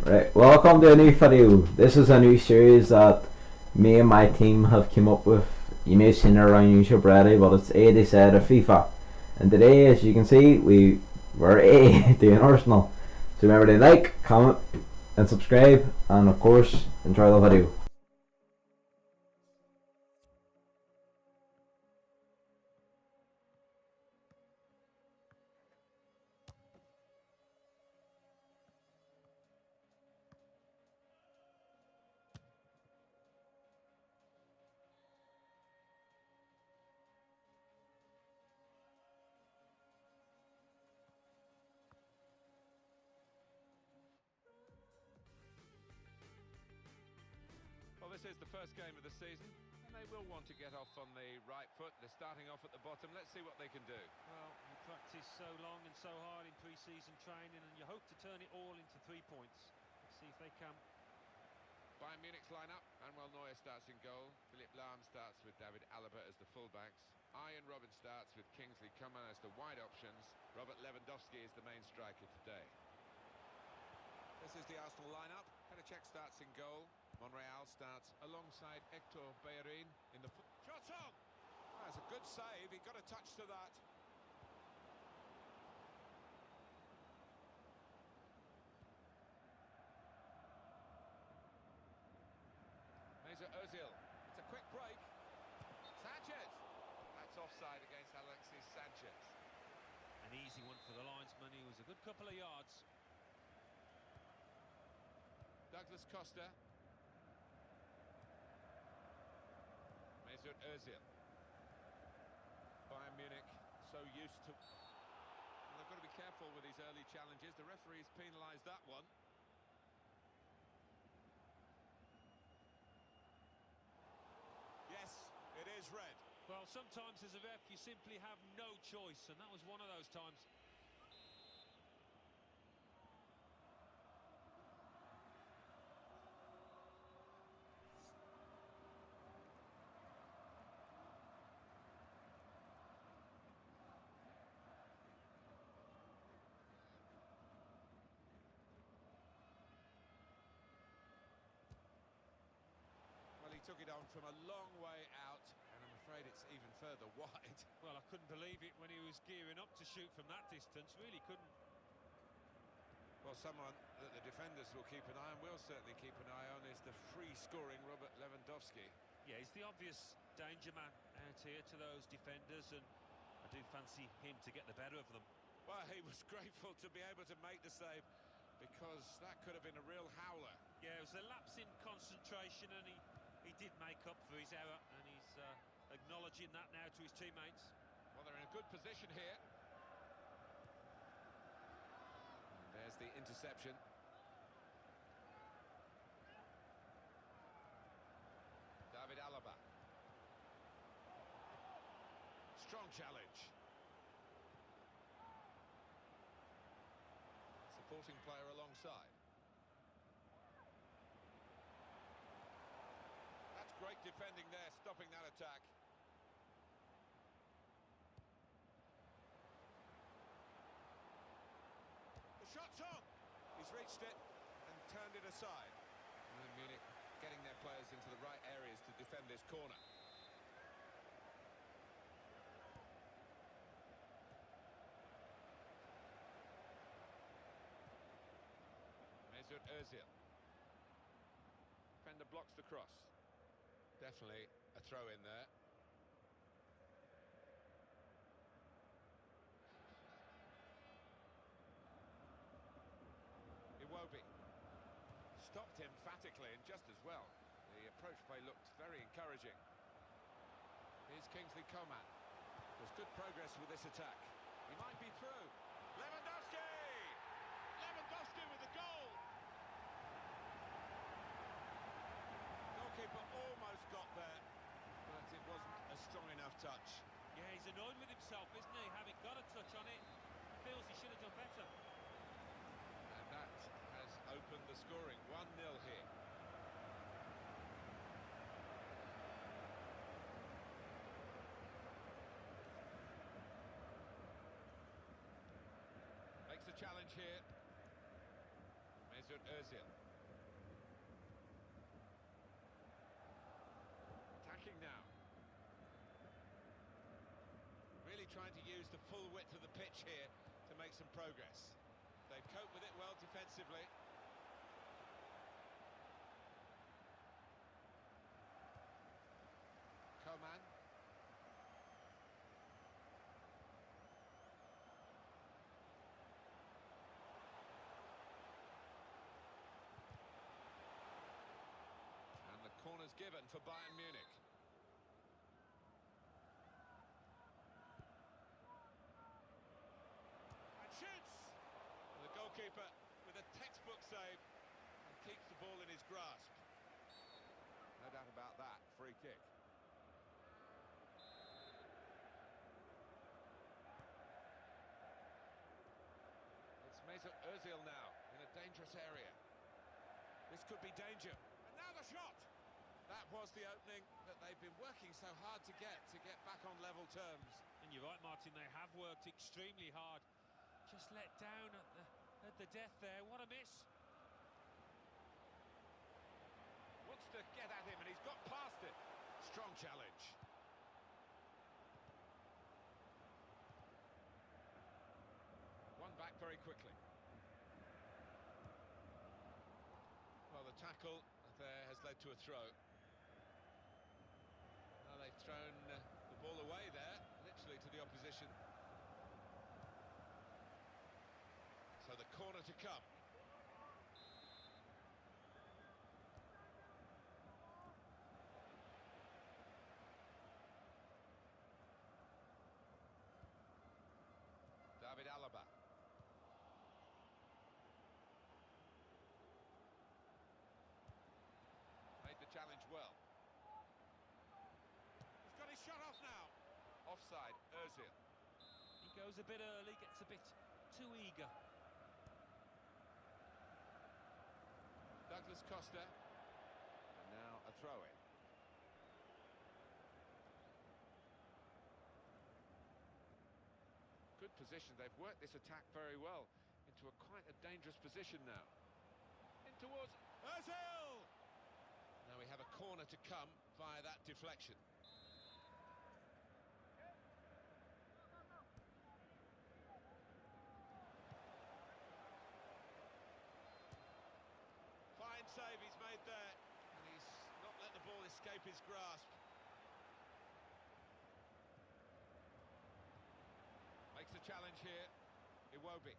Right, welcome to a new video. This is a new series that me and my team have come up with. You may have seen it around YouTube already, but it's A, they said, of FIFA. And today, as you can see, we're A, doing Arsenal. So remember to like, comment and subscribe, and of course, enjoy the video. Well, this is the first game of the season, and they will want to get off on the right foot. They're starting off at the bottom. Let's see what they can do. Well, you practice so long and so hard in pre-season training, and you hope to turn it all into 3 points. Let's see if they can. Bayern Munich's line-up. Manuel Neuer starts in goal. Philipp Lahm starts with David Alaba as the fullbacks. Ian Robin starts with Kingsley Coman as the wide options. Robert Lewandowski is the main striker today. This is the Arsenal line-up. Cech starts in goal. Monreal starts alongside Hector Bellerin in the... Shot on! Oh, that's a good save. He got a touch to that. Mesut Ozil. It's a quick break. Sanchez. That's offside against Alexis Sanchez. An easy one for the linesman. He was a good couple of yards. Douglas Costa. Mesut Ozil. Bayern Munich so used to... Well, they've got to be careful with these early challenges. The referee's penalised that one. Yes, it is red. Well, sometimes as a ref you simply have no choice, and that was one of those times. Well, he took it on from a long way out, and I'm afraid it's even further wide. Well, I couldn't believe it when he was gearing up to shoot from that distance. Really couldn't. Well, someone that the defenders will keep an eye on, will certainly keep an eye on, is the free-scoring Robert Lewandowski. Yeah, he's the obvious danger man out here to those defenders, and I do fancy him to get the better of them. Well, he was grateful to be able to make the save, because that could have been a real howler. Yeah, it was a lapse in concentration, and he did make up for his error, and he's acknowledging that now to his teammates. Well, they're in a good position here. And there's the interception. David Alaba. Strong challenge. Supporting player alongside. That's great defending there, stopping that attack. The shot's on! He's reached it and turned it aside. And Munich getting their players into the right areas to defend this corner. Mesut Ozil. Defender blocks the cross. Definitely a throw in there. Iwobi. Stopped emphatically and just as well. The approach play looked very encouraging. Here's Kingsley Coman. There's good progress with this attack. He might be through. Lewandowski! Lewandowski with the goal! Goalkeeper almost got there, but it wasn't a strong enough touch. Yeah, he's annoyed with himself, isn't he? Having got a touch on it, feels he should have done better. And that has opened the scoring. 1-0 here. Makes a challenge here. Mesut Mesut Ozil. Attacking now. Really trying to use the full width of the pitch here to make some progress. They've coped with it well defensively. Coman. And the corner's given for Bayern Munich. And shoots! And the goalkeeper with a textbook save and keeps the ball in his grasp. No doubt about that, free kick. It's Mesut Ozil now in a dangerous area. This could be danger. And now the shot! That was the opening that they've been working so hard to get back on level terms. And you're right, Martin, they have worked extremely hard. Just let down at the death there. What a miss. Wants to get at him and he's got past it. Strong challenge. One back very quickly. Well, the tackle there has led to a throw. Now they've thrown the ball away there, literally to the opposition. So the corner to come. David Alaba. Made the challenge well. He's got his shot off now. Offside, Ozil. He goes a bit early, gets a bit too eager. Douglas Costa. And now a throw-in. Good position. They've worked this attack very well into quite a dangerous position now. In towards Ozil! Now we have a corner to come via that deflection. Fine save he's made there, and he's not let the ball escape his grasp. Makes the challenge here, Iwobi.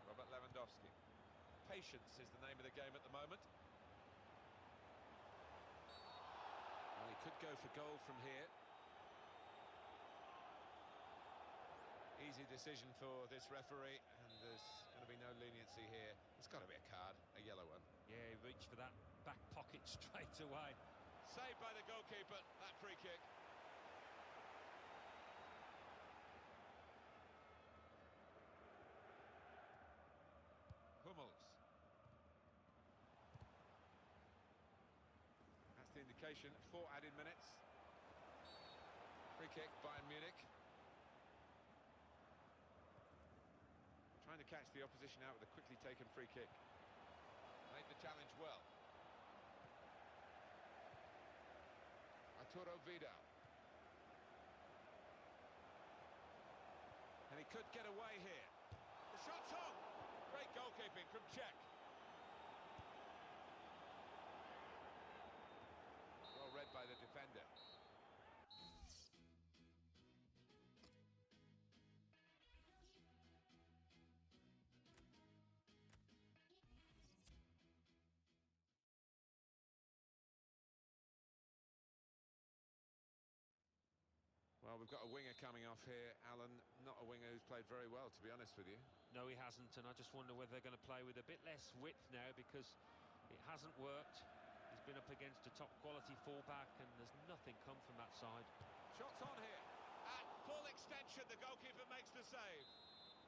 Robert Lewandowski. Patience is the name of the game at the moment. Well, he could go for goal from here. Easy decision for this referee, and there's going to be no leniency here. It's got to be a card, a yellow one. Yeah, he reached for that back pocket straight away. Saved by the goalkeeper, that free kick. Hummels. That's the indication, 4 added minutes. Free kick, Bayern Munich. Trying to catch the opposition out with a quickly taken free kick. Made the challenge well. Arturo Vidal. And he could get away here. The shot's on! Great goalkeeping from Czech. Well read by the defender. Well, we've got a winger coming off here, Alan. Not a winger who's played very well, to be honest with you. No, he hasn't, and I just wonder whether they're going to play with a bit less width now because it hasn't worked. He's been up against a top-quality fullback, and there's nothing come from that side. Shots on here. At full extension, the goalkeeper makes the save.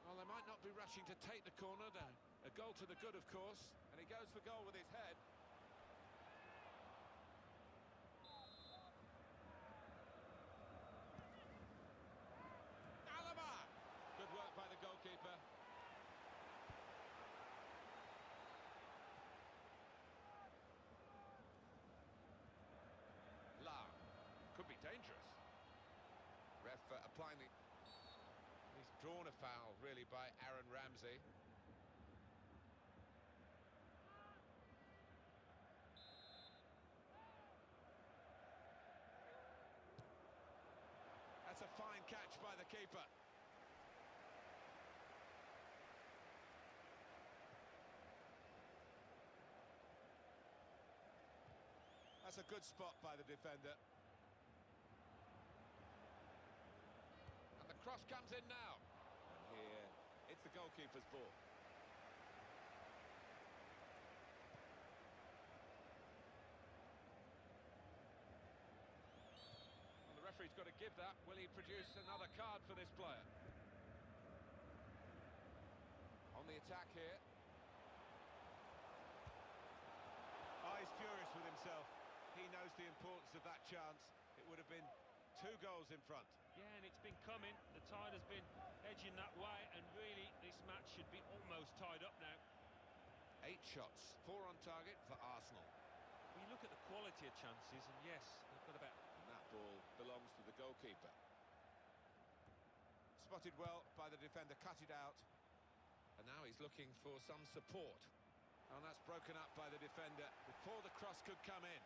Well, they might not be rushing to take the corner. A goal to the good, of course, and he goes for goal with his head. Good work by the goalkeeper. really, by Aaron Ramsey. That's a fine catch by the keeper. That's a good spot by the defender. And the cross comes in now. And here, it's the goalkeeper's ball. Well, the referee's got to give that. Will he produce another card for this player? On the attack here. Oh, he's furious with himself. He knows the importance of that chance. It would have been 2 goals in front. Yeah, and it's been coming. The tide has been edging that way, and really, this match should be almost tied up now. 8 shots, 4 on target for Arsenal. We look at the quality of chances, and yes, they've got about... And that ball belongs to the goalkeeper. Spotted well by the defender, cut it out. And now he's looking for some support. And that's broken up by the defender before the cross could come in.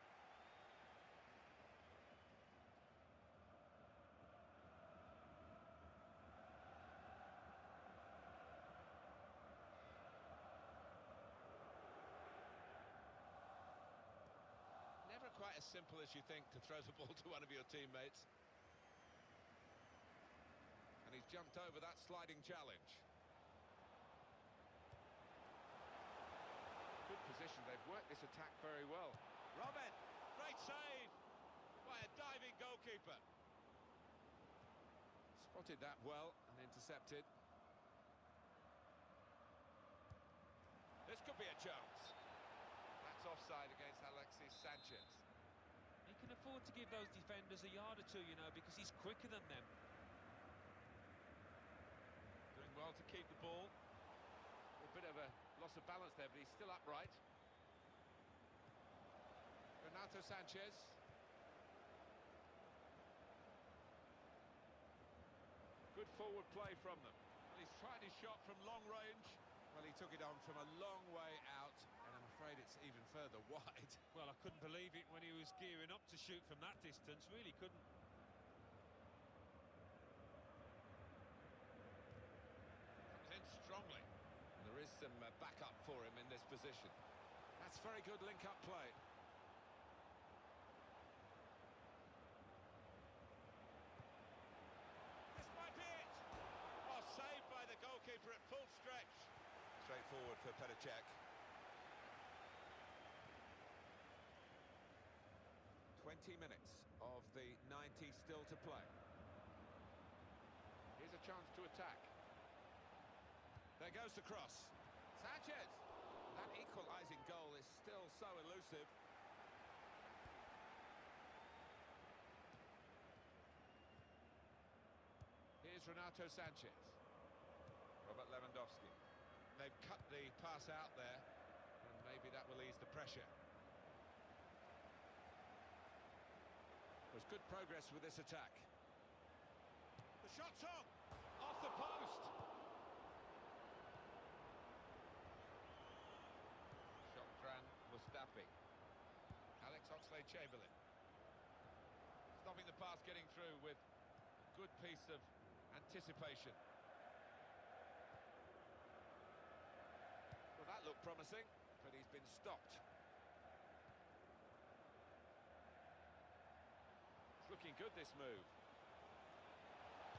Never quite as simple as you think to throw the ball to one of your teammates. And he's jumped over that sliding challenge. Good position, they've worked this attack very well. Robin, great save by a diving goalkeeper. Spotted that well and intercepted. This could be a chance. That's offside against Alexis Sanchez. He can afford to give those defenders a yard or two, you know, because he's quicker than them. Doing well to keep the ball. A bit of a loss of balance there, but he's still upright. Renato Sanchez. Good forward play from them. Well, he's tried his shot from long range. Well, he took it on from a long way out, and I'm afraid it's even further wide. Well, I couldn't believe it when he was gearing up to shoot from that distance. Really couldn't. Comes in strongly. There is some backup for him in this position. That's very good link-up play. This might be it! Oh, saved by the goalkeeper at full stretch. Straightforward for Petr Cech. 20 minutes of the 90 still to play. Here's a chance to attack. There goes the cross. Sanchez! That equalising goal is still so elusive. Here's Renato Sanchez. Robert Lewandowski. They've cut the pass out there, and maybe that will ease the pressure. There's good progress with this attack. The shot's on! Off the post! Shotran Mustafi. Alex Oxlade-Chamberlain. Stopping the pass getting through with a good piece of anticipation. Well, that looked promising, but he's been stopped. It's looking good, this move.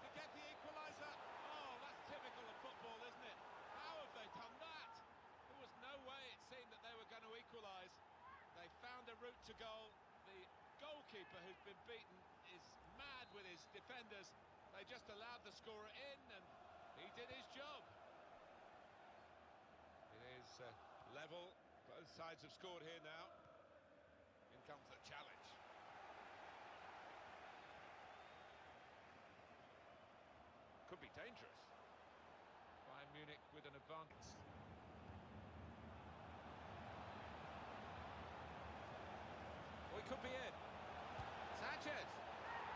To get the equaliser. Oh, that's typical of football, isn't it? How have they done that? There was no way it seemed that they were going to equalise. They found a route to goal. The goalkeeper, who's been beaten, is mad with his defenders. They just allowed the scorer in, and he did his job. It is level. Both sides have scored here now. In comes the challenge. Could be dangerous. Bayern Munich with an advantage. Oh, it could be in. Sanchez!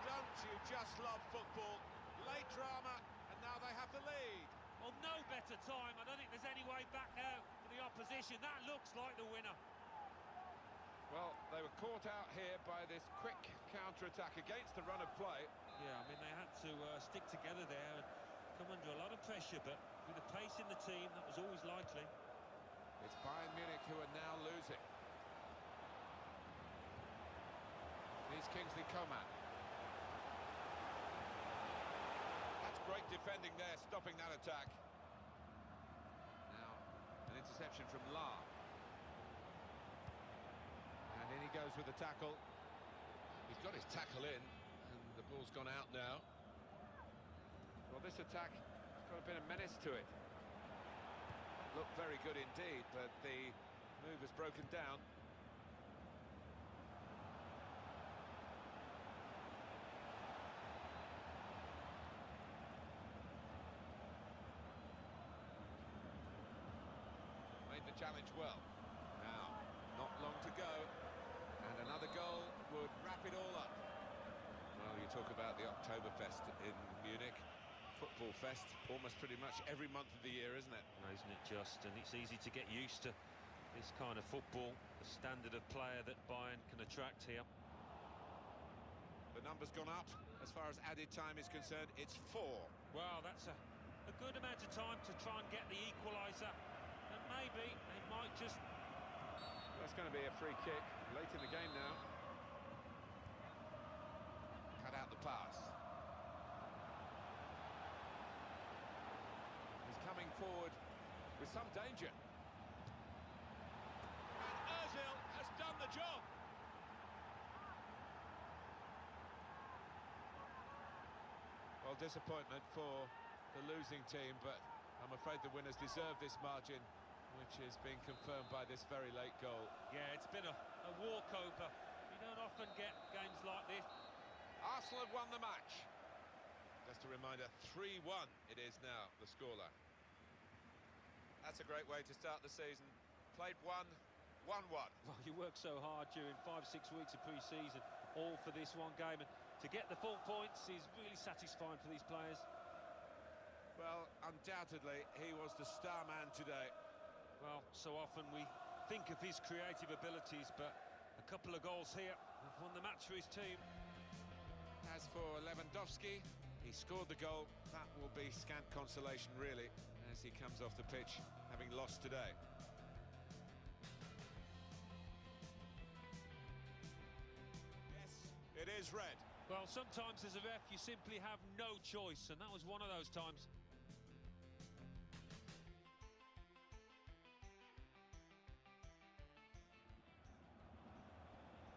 Don't you just love football? Late drama, and now they have the lead. Well, Well, no better time. I don't think there's any way back now for the opposition. That looks like the winner. Well, they were caught out here by this quick counter-attack against the run of play. Yeah, I mean, they had to stick together there and come under a lot of pressure, but with the pace in the team, that was always likely. It's Bayern Munich who are now losing. Here's Kingsley Coman. That's great defending there, stopping that attack. Now, an interception from La. And in he goes with the tackle. He's got his tackle in, and the ball's gone out now. Well, this attack has got a bit of menace to it. Looked very good indeed, but the move has broken down. Made the challenge well. Now, not long to go, and another goal would wrap it all up. Well, you talk about the Oktoberfest in Munich. Football fest, almost pretty much every month of the year, isn't it? No, isn't it just? And it's easy to get used to this kind of football, the standard of player that Bayern can attract here. The number's gone up. As far as added time is concerned, it's 4. Well, that's a good amount of time to try and get the equaliser. And maybe they might just... That's going to be a free kick late in the game now. Cut out the pass. Coming forward with some danger. And Ozil has done the job. Well, disappointment for the losing team, but I'm afraid the winners deserve this margin, which is being confirmed by this very late goal. Yeah, it's been a walkover. You don't often get games like this. Arsenal have won the match. Just a reminder, 3-1 it is now, the scoreline. That's a great way to start the season. Played 1-1. Well, you work so hard during 5-6 weeks of pre-season, all for this one game, and to get the full points is really satisfying for these players. Well, undoubtedly, he was the star man today. Well, so often we think of his creative abilities, but a couple of goals here have won the match for his team. As for Lewandowski, he scored the goal. That will be scant consolation, really, as he comes off the pitch, having lost today. Yes, it is red. Well, sometimes as a ref, you simply have no choice, and that was one of those times.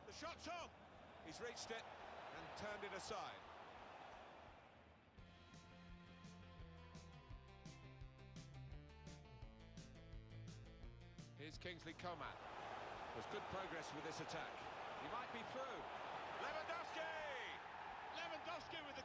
The shot's on. He's reached it and turned it aside. Here's Kingsley Coman. There's good progress with this attack. He might be through. Lewandowski! Lewandowski with the